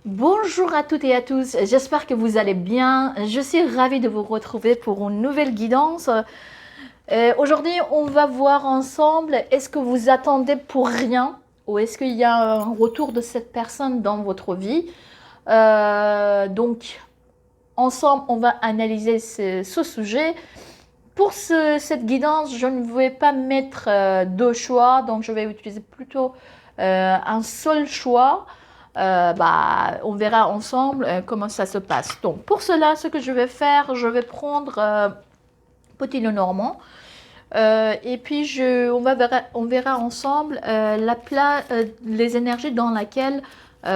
Bonjour à toutes et à tous, j'espère que vous allez bien. Je suis ravie de vous retrouver pour une nouvelle guidance. Aujourd'hui, on va voir ensemble, est-ce que vous attendez pour rien ou est-ce qu'il y a un retour de cette personne dans votre vie? Donc, ensemble, on va analyser ce sujet. Pour cette guidance, je ne vais pas mettre deux choix, donc je vais utiliser plutôt un seul choix. On verra ensemble comment ça se passe. Donc, pour cela, ce que je vais faire, je vais prendre Petit Lenormand. Et puis, on verra ensemble les énergies dans lesquelles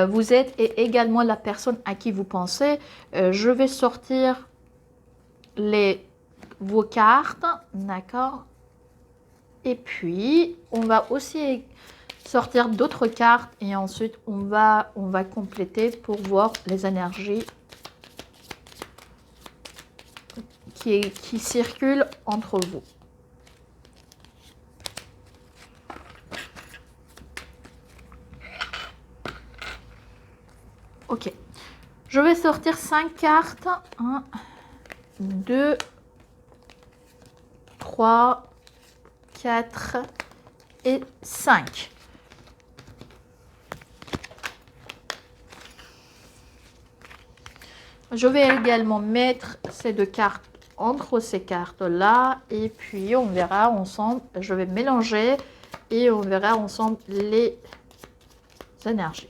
vous êtes et également la personne à qui vous pensez. Je vais sortir vos cartes, d'accord? Et puis, on va aussi sortir d'autres cartes et ensuite on va compléter pour voir les énergies qui circulent entre vous. Ok, je vais sortir 5 cartes. 1, 2, 3, 4 et 5. Je vais également mettre ces deux cartes entre ces cartes-là et puis on verra ensemble. Je vais mélanger et on verra ensemble les énergies.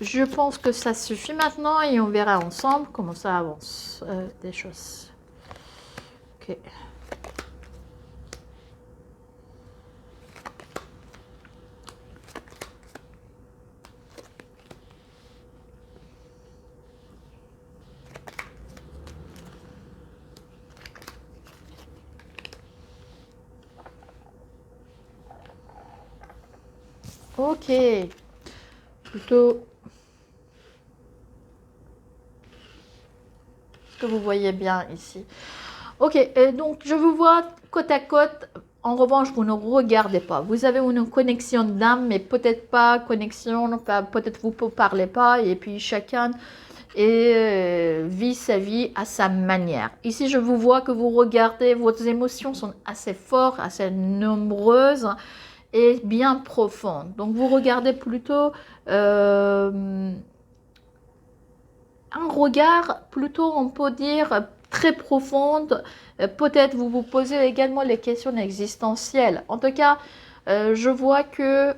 Je pense que ça suffit maintenant et on verra ensemble comment ça avance des choses. Ok. Ok. Plutôt que vous voyez bien ici. Ok, et donc je vous vois côte à côte. En revanche, vous ne regardez pas. Vous avez une connexion d'âme, mais peut-être pas connexion, peut-être vous ne parlez pas, et puis chacun vit sa vie à sa manière. Ici, je vous vois que vous regardez, vos émotions sont assez fortes, assez nombreuses et bien profondes. Donc, vous regardez plutôt un regard plutôt, on peut dire, très profonde. Peut-être vous vous posez également les questions existentielles. En tout cas, je vois que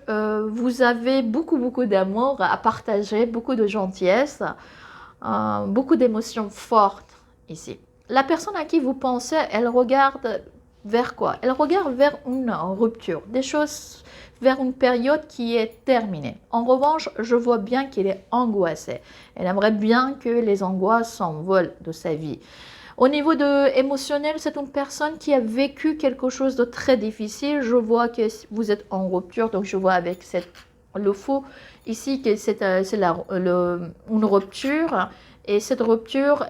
vous avez beaucoup d'amour à partager, beaucoup de gentillesse, beaucoup d'émotions fortes ici. La personne à qui vous pensez, elle regarde vers quoi? Elle regarde vers une rupture, des choses vers une période qui est terminée. En revanche, je vois bien qu'elle est angoissée. Elle aimerait bien que les angoisses s'envolent de sa vie. Au niveau émotionnel, c'est une personne qui a vécu quelque chose de très difficile. Je vois que vous êtes en rupture, donc je vois avec le faux ici que c'est une rupture. Et cette rupture,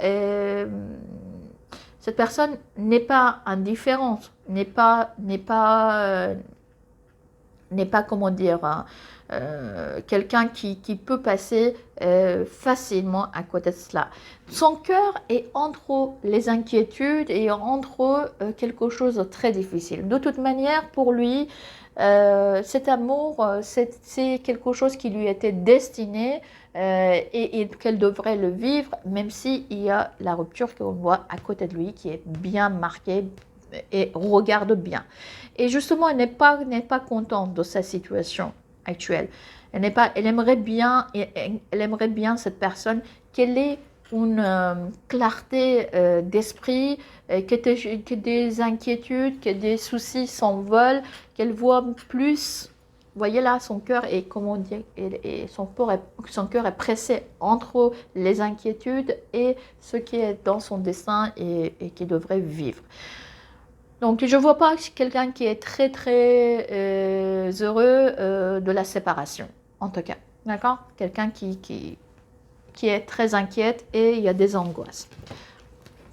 cette personne n'est pas indifférente, n'est pas comment dire, hein, quelqu'un qui peut passer facilement à côté de cela. Son cœur est entre les inquiétudes et entre quelque chose de très difficile. De toute manière, pour lui, cet amour, c'est quelque chose qui lui était destiné et qu'elle devrait le vivre, même s'il y a la rupture qu'on voit à côté de lui qui est bien marquée et regarde bien. Et justement, elle n'est pas contente de sa situation actuelle. Elle aimerait bien, cette personne, qu'elle ait une clarté d'esprit, que des inquiétudes, que des soucis s'envolent, qu'elle voit plus. Vous voyez là, son cœur est, comment dire, et son cœur est pressé entre les inquiétudes et ce qui est dans son destin et qui devrait vivre. Donc, je ne vois pas quelqu'un qui est très heureux de la séparation, en tout cas. D'accord? Quelqu'un qui est très inquiète et il y a des angoisses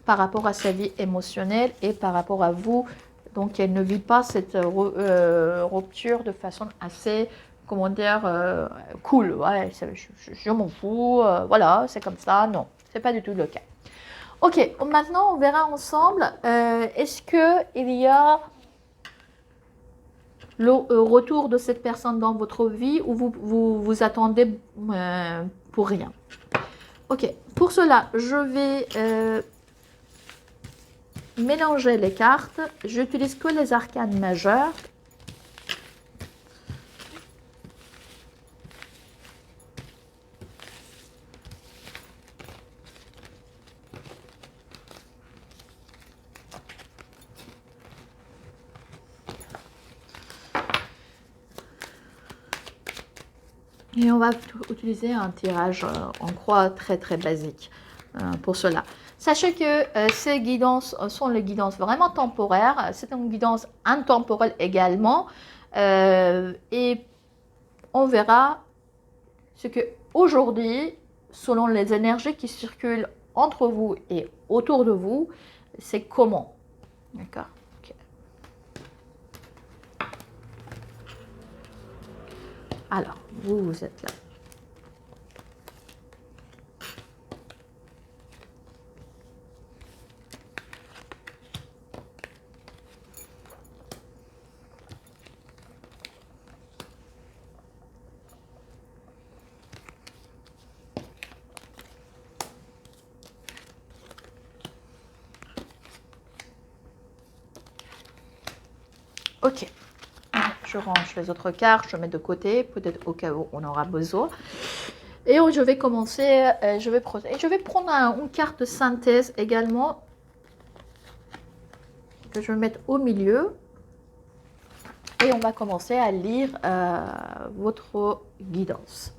par rapport à sa vie émotionnelle et par rapport à vous Donc, elle ne vit pas cette rupture de façon assez, comment dire, cool. Ouais, je m'en fous, voilà, c'est comme ça. Non, c'est pas du tout le cas. Ok, maintenant, on verra ensemble, est-ce qu'il y a le retour de cette personne dans votre vie ou vous attendez pour rien. Ok, pour cela, je vais mélanger les cartes. J'utilise que les arcanes majeures. Et on va utiliser un tirage en croix très très basique pour cela. Sachez que ces guidances sont les guidances vraiment temporaires. C'est une guidance intemporelle également. Et on verra ce que aujourd'hui, selon les énergies qui circulent entre vous et autour de vous, c'est comment. D'accord. Okay. Alors, vous êtes là. Ok, je range les autres cartes, je mets de côté, peut-être au cas où on aura besoin. Et je vais commencer, je vais prendre une carte de synthèse également, que je vais mettre au milieu. Et on va commencer à lire votre guidance,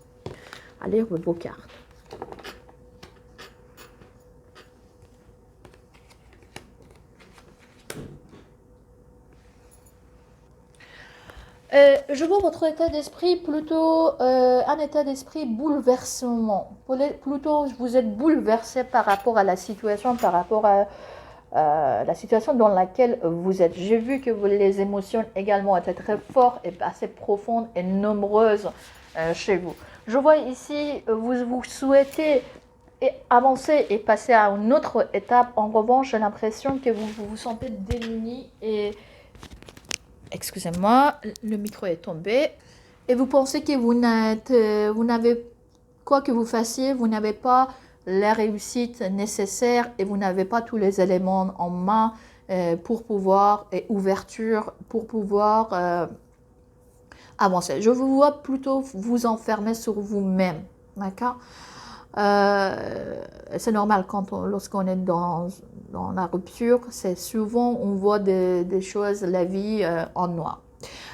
à lire vos cartes. Je vois votre état d'esprit plutôt un état d'esprit bouleversement. Plutôt, vous êtes bouleversé par rapport à la situation, par rapport à la situation dans laquelle vous êtes. J'ai vu que les émotions également étaient très fortes et assez profondes et nombreuses chez vous. Je vois ici, vous souhaitez avancer et passer à une autre étape. En revanche, j'ai l'impression que vous vous sentez démuni et... Excusez-moi, le micro est tombé. Et vous pensez que vous n'avez, quoi que vous fassiez, vous n'avez pas la réussite nécessaire et vous n'avez pas tous les éléments en main pour pouvoir, et ouverture, pour pouvoir avancer. Je vous vois plutôt vous enfermer sur vous-même, d'accord? C'est normal lorsqu'on est dans la rupture, c'est souvent on voit des choses, la vie en noir.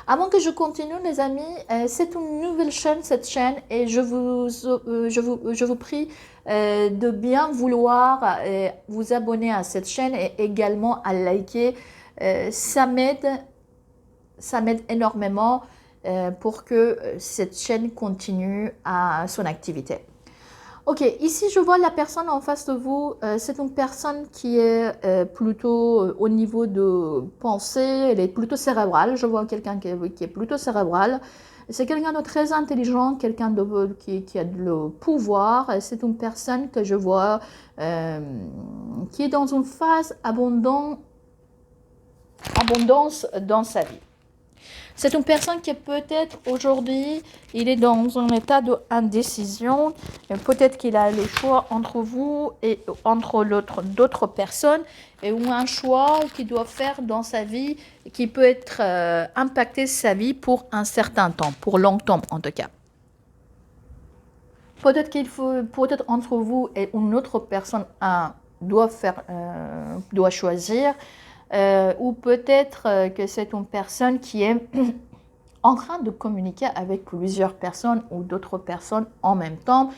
Avant que je continue les amis, c'est une nouvelle chaîne cette chaîne et je vous prie de bien vouloir vous abonner à cette chaîne et également à liker. Ça m'aide énormément pour que cette chaîne continue à son activité. Ok, ici je vois la personne en face de vous, c'est une personne qui est plutôt au niveau de pensée, elle est plutôt cérébrale, je vois quelqu'un qui est plutôt cérébral, c'est quelqu'un de très intelligent, quelqu'un qui a le pouvoir, c'est une personne que je vois qui est dans une phase abondance dans sa vie. C'est une personne qui peut-être aujourd'hui, il est dans un état d'indécision. Peut-être qu'il a le choix entre vous et entre d'autres personnes. Ou un choix qu'il doit faire dans sa vie qui peut être impacter sa vie pour un certain temps, pour longtemps en tout cas. Peut-être entre vous et une autre personne doit choisir. Ou peut-être que c'est une personne qui est en train de communiquer avec plusieurs personnes ou d'autres personnes en même temps.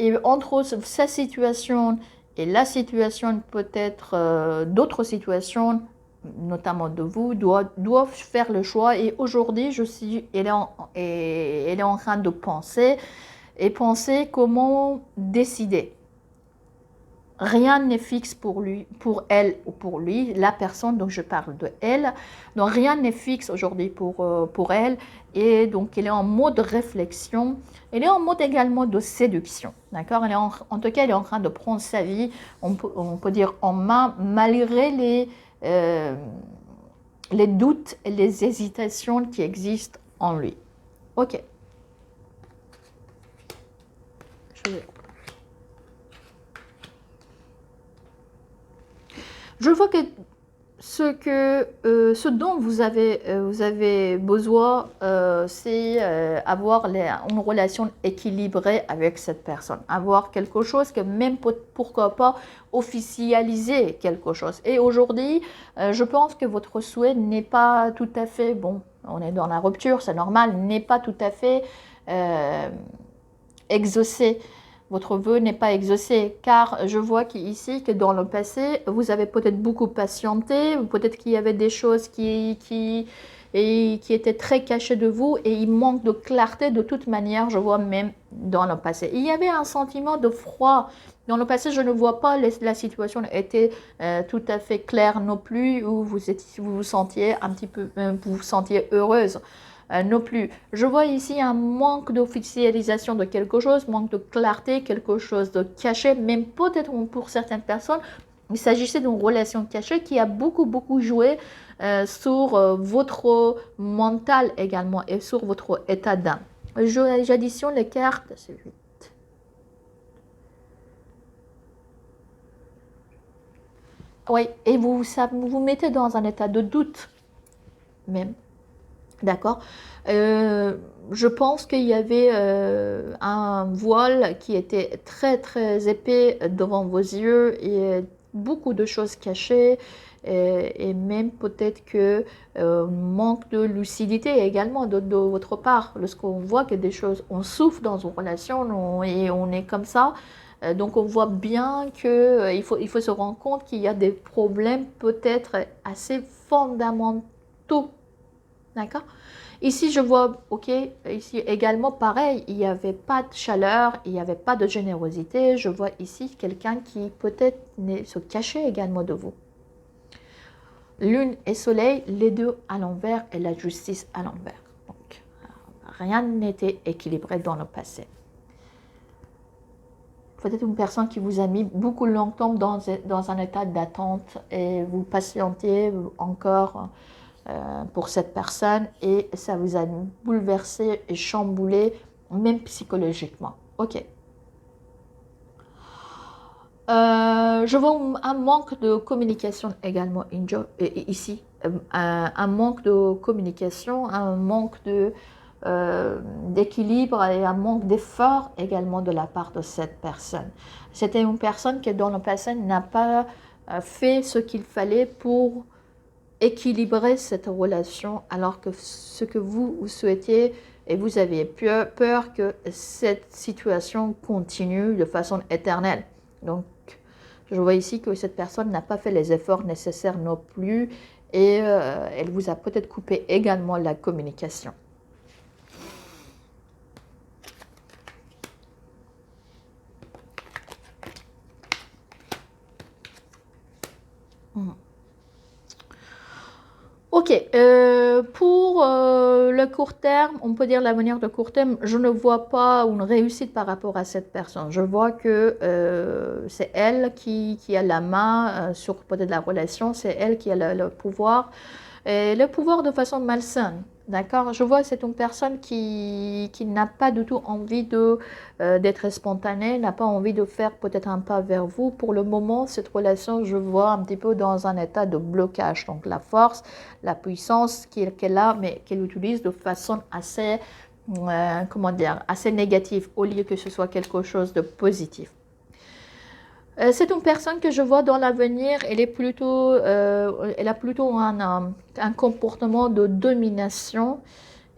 Et entre sa situation et la situation peut-être d'autres situations, notamment de vous, doivent faire le choix. Et aujourd'hui, elle est en train de penser comment décider. Rien n'est fixe pour lui, pour elle ou pour lui, la personne dont je parle de elle. Donc rien n'est fixe aujourd'hui pour elle. Et donc elle est en mode réflexion. Elle est en mode également de séduction. D'accord? En tout cas, elle est en train de prendre sa vie, on peut dire en main, malgré les doutes et les hésitations qui existent en lui. Ok. Je vois que ce dont vous avez besoin, c'est avoir une relation équilibrée avec cette personne. Avoir quelque chose que même pourquoi pas officialiser quelque chose. Et aujourd'hui, je pense que votre souhait n'est pas tout à fait, bon, on est dans la rupture, c'est normal, n'est pas tout à fait exaucé. Votre vœu n'est pas exaucé, car je vois ici que dans le passé, vous avez peut-être beaucoup patienté, peut-être qu'il y avait des choses qui étaient très cachées de vous et il manque de clarté de toute manière, je vois même dans le passé. Il y avait un sentiment de froid. Dans le passé, je ne vois pas la situation était tout à fait claire non plus, où vous vous sentiez un petit peu, vous vous sentiez heureuse. Non plus. Je vois ici un manque d'officialisation de quelque chose, manque de clarté, quelque chose de caché, même peut-être pour certaines personnes, il s'agissait d'une relation cachée qui a beaucoup joué sur votre mental également et sur votre état d'âme. J'additionne les cartes, c'est vite. Oui, et vous mettez dans un état de doute même. D'accord. Je pense qu'il y avait un voile qui était très épais devant vos yeux et beaucoup de choses cachées et même peut-être que manque de lucidité également de votre part. Lorsqu'on voit que des choses, on souffre dans une relation et on est comme ça. Donc on voit bien que il faut se rendre compte qu'il y a des problèmes peut-être assez fondamentaux. D'accord. Ici, je vois, ok, ici également pareil, il n'y avait pas de chaleur, il n'y avait pas de générosité. Je vois ici quelqu'un qui peut-être se cachait également de vous. Lune et soleil, les deux à l'envers et la justice à l'envers. Donc, rien n'était équilibré dans le passé. Peut-être une personne qui vous a mis beaucoup longtemps dans un état d'attente et vous patientez encore pour cette personne et ça vous a bouleversé et chamboulé, même psychologiquement. Ok. Je vois un manque de communication également ici. Un manque de communication, un manque d'équilibre et un manque d'effort également de la part de cette personne. C'était une personne qui dans le passé n'a pas fait ce qu'il fallait pour équilibrer cette relation, alors que ce que vous souhaitiez et vous avez peur que cette situation continue de façon éternelle. Donc, je vois ici que cette personne n'a pas fait les efforts nécessaires non plus et elle vous a peut-être coupé également la communication. Ok, pour le court terme, on peut dire l'avenir de court terme, je ne vois pas une réussite par rapport à cette personne. Je vois que c'est elle qui a la main sur peut-être la relation, c'est elle qui a le pouvoir, et le pouvoir de façon malsaine. D'accord. Je vois que c'est une personne qui n'a pas du tout envie d'être spontanée, n'a pas envie de faire peut-être un pas vers vous. Pour le moment, cette relation, je vois un petit peu dans un état de blocage. Donc la force, la puissance qu'elle a, mais qu'elle utilise de façon assez, comment dire, assez négative, au lieu que ce soit quelque chose de positif. C'est une personne que je vois dans l'avenir, elle a plutôt un comportement de domination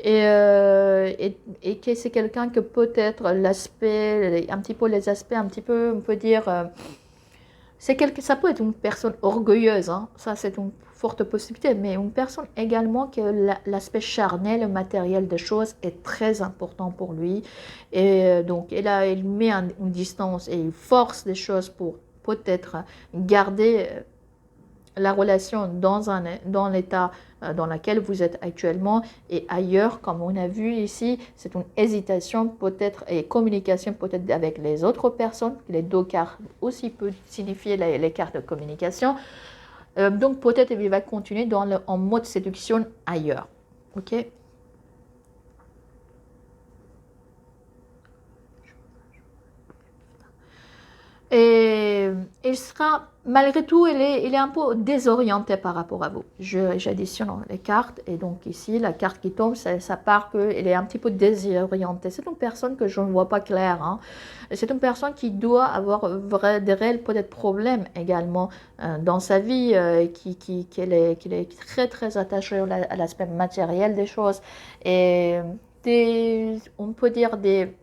et que c'est quelqu'un que peut-être un petit peu les aspects, un petit peu, on peut dire, ça peut être une personne orgueilleuse, hein, ça c'est une forte possibilité, mais une personne également que l'aspect charnel, le matériel des choses est très important pour lui. Et donc, il met une distance et il force des choses pour peut-être garder la relation dans l'état dans lequel vous êtes actuellement et ailleurs, comme on a vu ici, c'est une hésitation peut-être et communication peut-être avec les autres personnes. Les deux cartes aussi peuvent signifier les cartes de communication. Donc peut-être il va continuer en mode séduction ailleurs. Ok. Et il sera, malgré tout, il est un peu désorienté par rapport à vous. J'additionne les cartes, et donc ici, la carte qui tombe, ça part qu'il est un petit peu désorienté. C'est une personne que je ne vois pas claire. Hein. C'est une personne qui doit avoir des réels peut-être problèmes également dans sa vie, qui est très très attaché à l'aspect matériel des choses. Et on peut dire des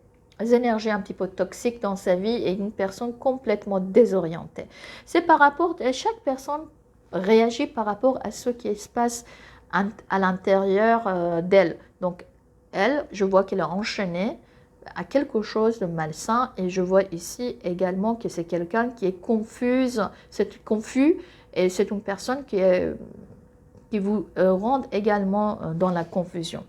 énergies un petit peu toxiques dans sa vie et une personne complètement désorientée. C'est par rapport à chaque personne réagit par rapport à ce qui se passe à l'intérieur d'elle. Donc elle, je vois qu'elle est enchaînée à quelque chose de malsain et je vois ici également que c'est quelqu'un qui est confus et c'est une personne qui vous rend également dans la confusion.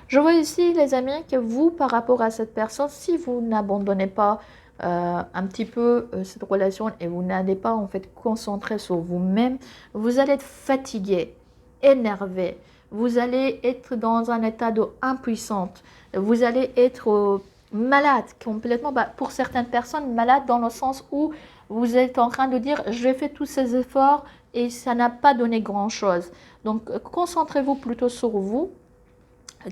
Je vois ici, les amis, que vous, par rapport à cette personne, si vous n'abandonnez pas un petit peu cette relation et vous n'allez pas en fait concentrer sur vous-même, vous allez être fatigué, énervé, vous allez être dans un état d'impuissance, vous allez être malade complètement, pour certaines personnes, malade dans le sens où vous êtes en train de dire « j'ai fait tous ces efforts et ça n'a pas donné grand-chose ». Donc, concentrez-vous plutôt sur vous.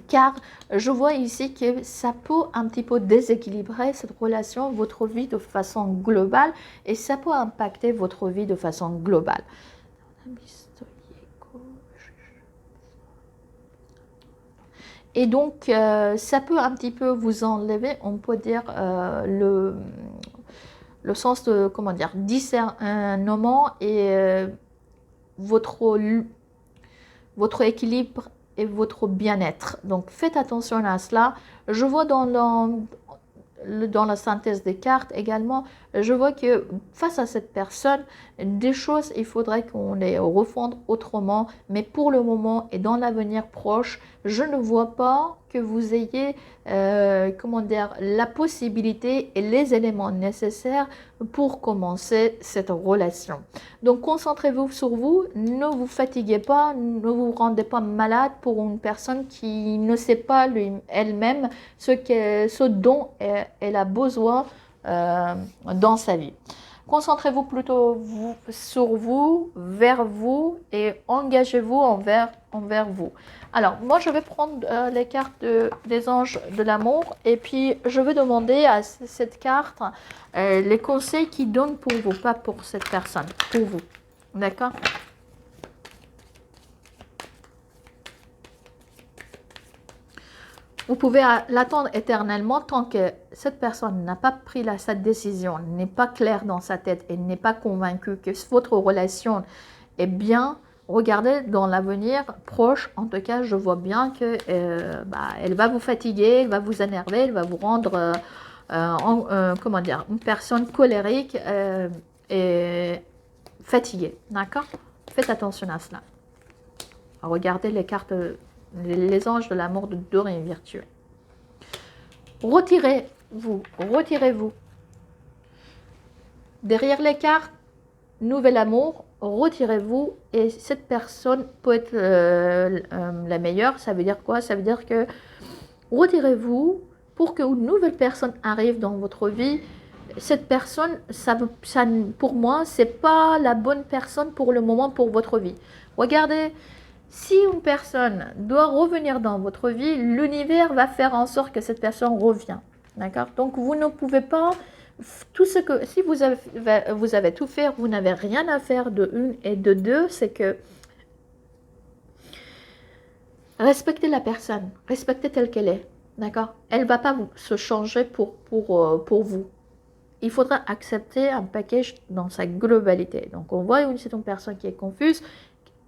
Car je vois ici que ça peut un petit peu déséquilibrer cette relation, votre vie de façon globale, et ça peut impacter votre vie de façon globale. Et donc, ça peut un petit peu vous enlever, on peut dire, le sens de, comment dire, discernement et votre équilibre et votre bien-être. Donc faites attention à cela. Je vois dans la synthèse des cartes également, je vois que face à cette personne, des choses, il faudrait qu'on les refonde autrement, mais pour le moment et dans l'avenir proche, je ne vois pas que vous ayez comment dire, la possibilité et les éléments nécessaires pour commencer cette relation. Donc concentrez-vous sur vous, ne vous fatiguez pas, ne vous rendez pas malade pour une personne qui ne sait pas elle-même ce dont elle a besoin dans sa vie. Concentrez-vous plutôt sur vous, vers vous et engagez-vous envers vous. Alors, moi, je vais prendre les cartes des anges de l'amour et puis je vais demander à cette carte les conseils qu'ils donnent pour vous, pas pour cette personne, pour vous. D'accord ? Vous pouvez l'attendre éternellement tant que cette personne n'a pas pris sa décision, n'est pas claire dans sa tête et n'est pas convaincue que votre relation est bien. Regardez dans l'avenir proche, en tout cas, je vois bien que elle va vous fatiguer, elle va vous énerver, elle va vous rendre, comment dire, une personne colérique et fatiguée. D'accord ? Faites attention à cela. Regardez les cartes. Les anges de l'amour de Doré virtueux. Retirez-vous. Derrière les cartes, nouvel amour, retirez-vous et cette personne peut être la meilleure. Ça veut dire quoi? Ça veut dire que retirez-vous pour qu'une nouvelle personne arrive dans votre vie. Cette personne, pour moi, ce n'est pas la bonne personne pour le moment pour votre vie. Regardez. Si une personne doit revenir dans votre vie, l'univers va faire en sorte que cette personne revient. D'accord? Donc, vous ne pouvez pas... si vous avez tout fait, vous n'avez rien à faire de une et de deux, c'est que respectez la personne, respectez telle qu'elle est. D'accord? Elle ne va pas se changer pour vous. Il faudra accepter un package dans sa globalité. Donc, on voit que c'est une personne qui est confuse.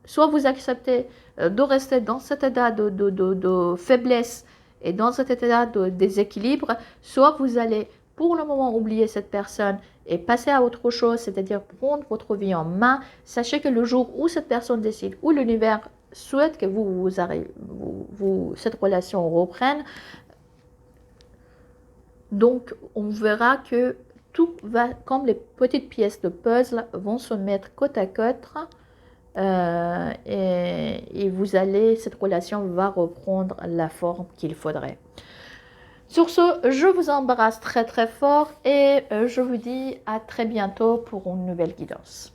Soit vous acceptez de rester dans cet état de faiblesse et dans cet état de déséquilibre, soit vous allez pour le moment oublier cette personne et passer à autre chose, c'est-à-dire prendre votre vie en main. Sachez que le jour où cette personne décide, où l'univers souhaite que cette relation reprenne, donc on verra que tout va, comme les petites pièces de puzzle vont se mettre côte à côte, et cette relation va reprendre la forme qu'il faudrait. Sur ce, je vous embrasse très très fort et je vous dis à très bientôt pour une nouvelle guidance.